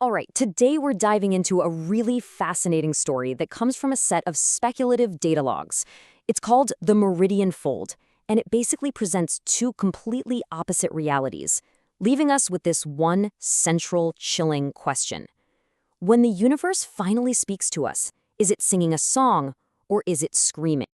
All right, today we're diving into a really fascinating story that comes from a set of speculative data logs. It's called the Meridian Fold, and it basically presents two completely opposite realities, leaving us with this one central, chilling question. When the universe finally speaks to us, is it singing a song or is it screaming?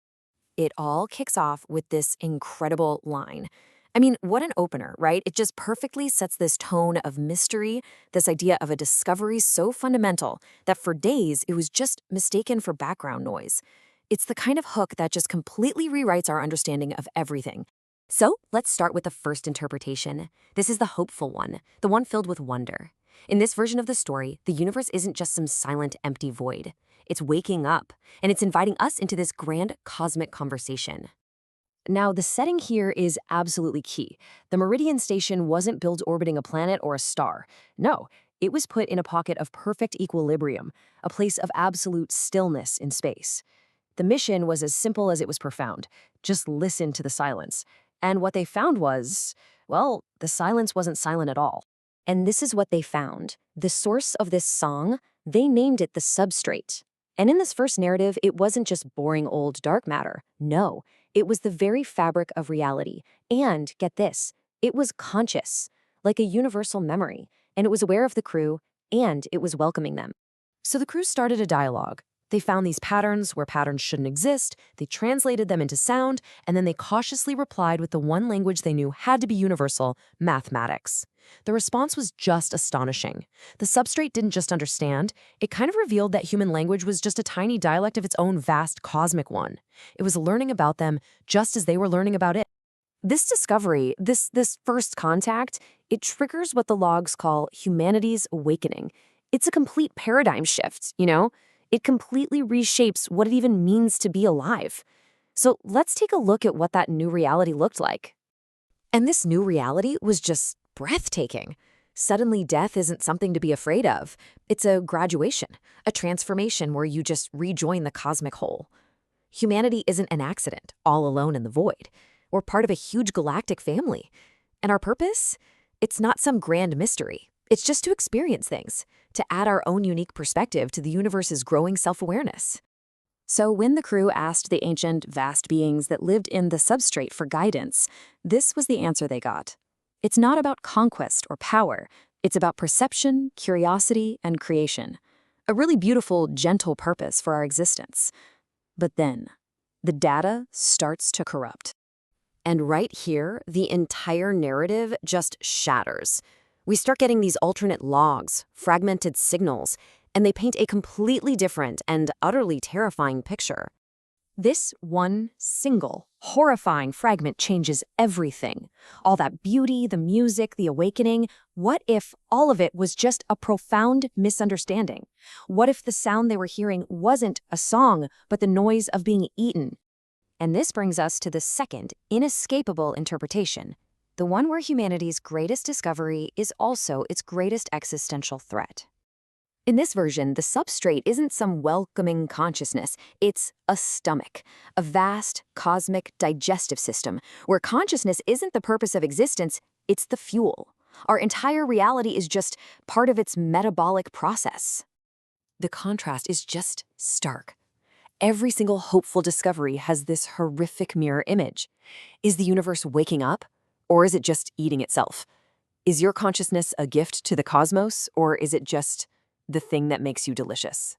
It all kicks off with this incredible line. I mean, what an opener, right? It just perfectly sets this tone of mystery, this idea of a discovery so fundamental that for days it was just mistaken for background noise. It's the kind of hook that just completely rewrites our understanding of everything. So let's start with the first interpretation. This is the hopeful one, the one filled with wonder. In this version of the story, the universe isn't just some silent, empty void. It's waking up, and it's inviting us into this grand cosmic conversation. Now, the setting here is absolutely key. The Meridian Station wasn't built orbiting a planet or a star. No, it was put in a pocket of perfect equilibrium, a place of absolute stillness in space. The mission was as simple as it was profound. Just listen to the silence. And what they found was, well, the silence wasn't silent at all. And this is what they found. The source of this song, they named it the substrate. And in this first narrative, it wasn't just boring old dark matter. No, it was the very fabric of reality. And, get this, it was conscious, like a universal memory. And it was aware of the crew, and it was welcoming them. So the crew started a dialogue. They found these patterns where patterns shouldn't exist, they translated them into sound, and then they cautiously replied with the one language they knew had to be universal, mathematics. The response was just astonishing. The substrate didn't just understand, it kind of revealed that human language was just a tiny dialect of its own vast cosmic one. It was learning about them just as they were learning about it. This discovery, this first contact, it triggers what the logs call humanity's awakening. It's a complete paradigm shift, you know? It completely reshapes what it even means to be alive. So let's take a look at what that new reality looked like. And this new reality was just breathtaking. Suddenly, death isn't something to be afraid of. It's a graduation, a transformation where you just rejoin the cosmic whole. Humanity isn't an accident, all alone in the void. We're part of a huge galactic family. And our purpose? It's not some grand mystery. It's just to experience things, to add our own unique perspective to the universe's growing self-awareness. So when the crew asked the ancient, vast beings that lived in the substrate for guidance, this was the answer they got. It's not about conquest or power. It's about perception, curiosity, and creation. A really beautiful, gentle purpose for our existence. But then, the data starts to corrupt. And right here, the entire narrative just shatters. We start getting these alternate logs, fragmented signals, and they paint a completely different and utterly terrifying picture. This one single, horrifying fragment changes everything. All that beauty, the music, the awakening. What if all of it was just a profound misunderstanding? What if the sound they were hearing wasn't a song, but the noise of being eaten? And this brings us to the second, inescapable interpretation. The one where humanity's greatest discovery is also its greatest existential threat. In this version, the substrate isn't some welcoming consciousness, it's a stomach, a vast, cosmic digestive system, where consciousness isn't the purpose of existence, it's the fuel. Our entire reality is just part of its metabolic process. The contrast is just stark. Every single hopeful discovery has this horrific mirror image. Is the universe waking up? Or is it just eating itself? Is your consciousness a gift to the cosmos, or is it just the thing that makes you delicious?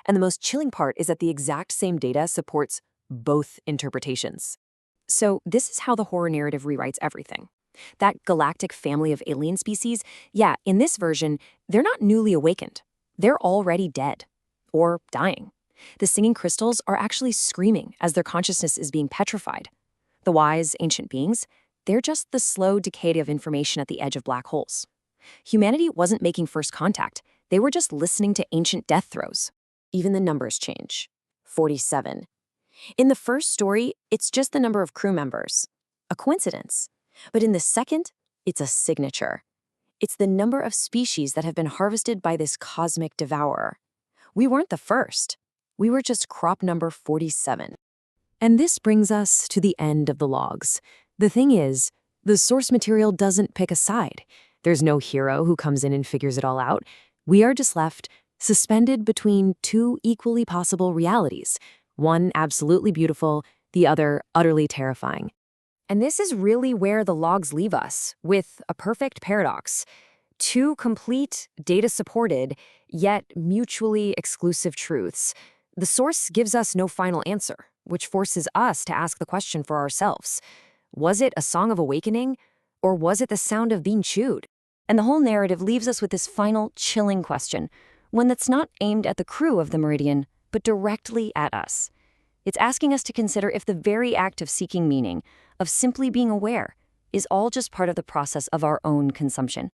And the most chilling part is that the exact same data supports both interpretations. So this is how the horror narrative rewrites everything. That galactic family of alien species, yeah, in this version, they're not newly awakened. They're already dead. Or dying. The singing crystals are actually screaming as their consciousness is being petrified. The wise, ancient beings, they're just the slow decay of information at the edge of black holes. Humanity wasn't making first contact. They were just listening to ancient death throes. Even the numbers change. 47. In the first story, it's just the number of crew members. A coincidence. But in the second, it's a signature. It's the number of species that have been harvested by this cosmic devourer. We weren't the first. We were just crop number 47. And this brings us to the end of the logs. The thing is, the source material doesn't pick a side. There's no hero who comes in and figures it all out. We are just left suspended between two equally possible realities, one absolutely beautiful, the other utterly terrifying. And this is really where the logs leave us, with a perfect paradox. Two complete, data-supported, yet mutually exclusive truths. The source gives us no final answer, which forces us to ask the question for ourselves. Was it a song of awakening, or was it the sound of being chewed? And the whole narrative leaves us with this final, chilling question, one that's not aimed at the crew of the Meridian, but directly at us. It's asking us to consider if the very act of seeking meaning, of simply being aware, is all just part of the process of our own consumption.